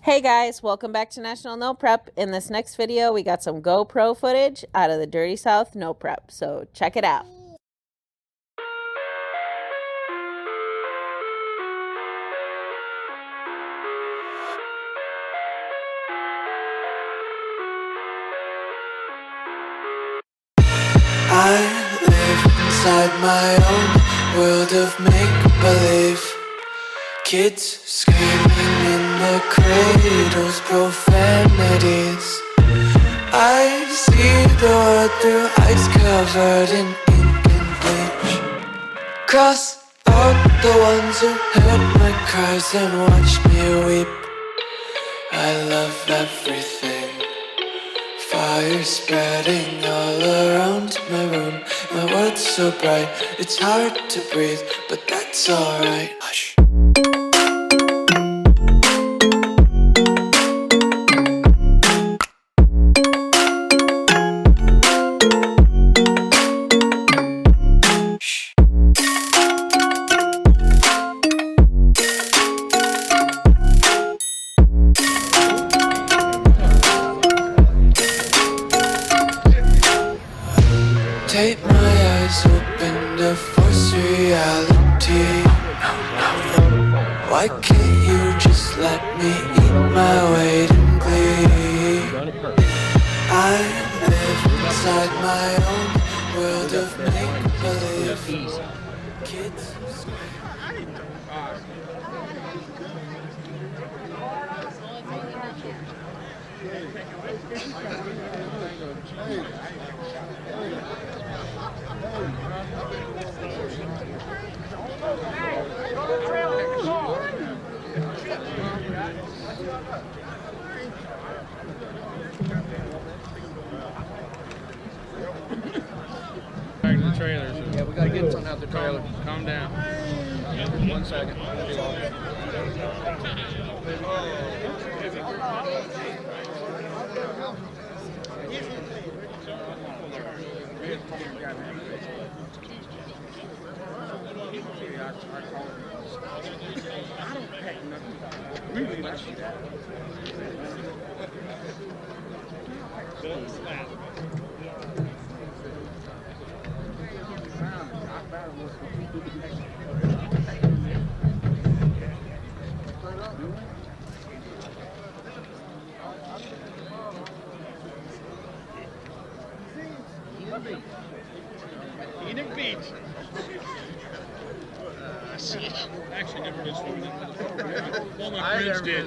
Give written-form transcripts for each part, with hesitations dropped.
Hey guys, welcome back to National No Prep. In this next video, we got some GoPro footage out of the Dirty South No Prep, so check it out. I live inside my own world of make-believe. Kids screaming in the cradles, profanities. I see the world through eyes covered in ink and bleach. Cross out the ones who heard my cries and watched me weep. I love everything. Fire spreading all around my room. My world's so bright, it's hard to breathe, but that's alright. Hush. Take my eyes open to force reality. Why can't you just let me eat my weight in glee? I live inside my own world of make-believe. Kids Back to the trailer. So Yeah, we gotta get something out the trailer. calm down. 1 second. Really much. Eden Beach. Actually, never been swimming. All my friends did.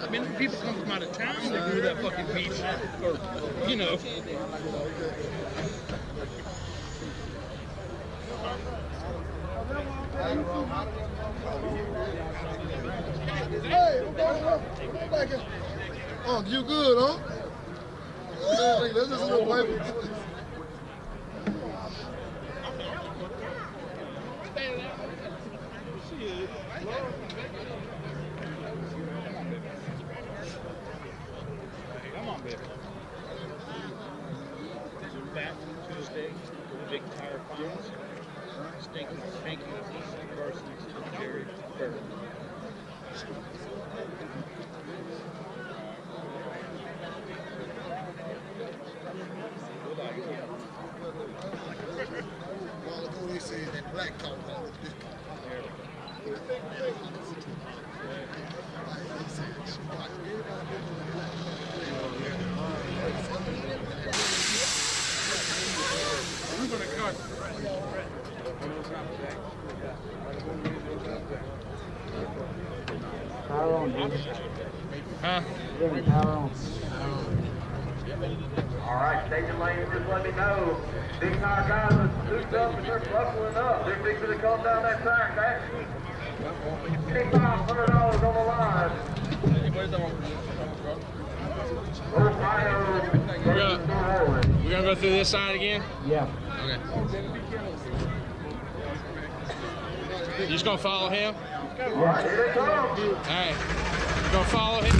I mean, people come from out of town to go to that fucking beach. Or, you know. Hey, come back here. Oh, you good, huh? Yeah, let's just little paper. Come on, baby. Back Tuesday, Big Tire Farms. Stinky versus Jerry Bird. Well, look what he said, that black coat on with this We're gonna cut. Huh? All right, station lane, just let me know. Big tire guys are souped up and they're buckling up. They're fixing to come down that track, actually. $2,500 on the line. Ohio versus New Orleans. We're gonna go through this side again? Yeah. Okay. You just gonna follow him? All right, here they come. Alright. You gonna follow him?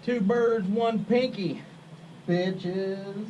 Two birds, one pinky, bitches.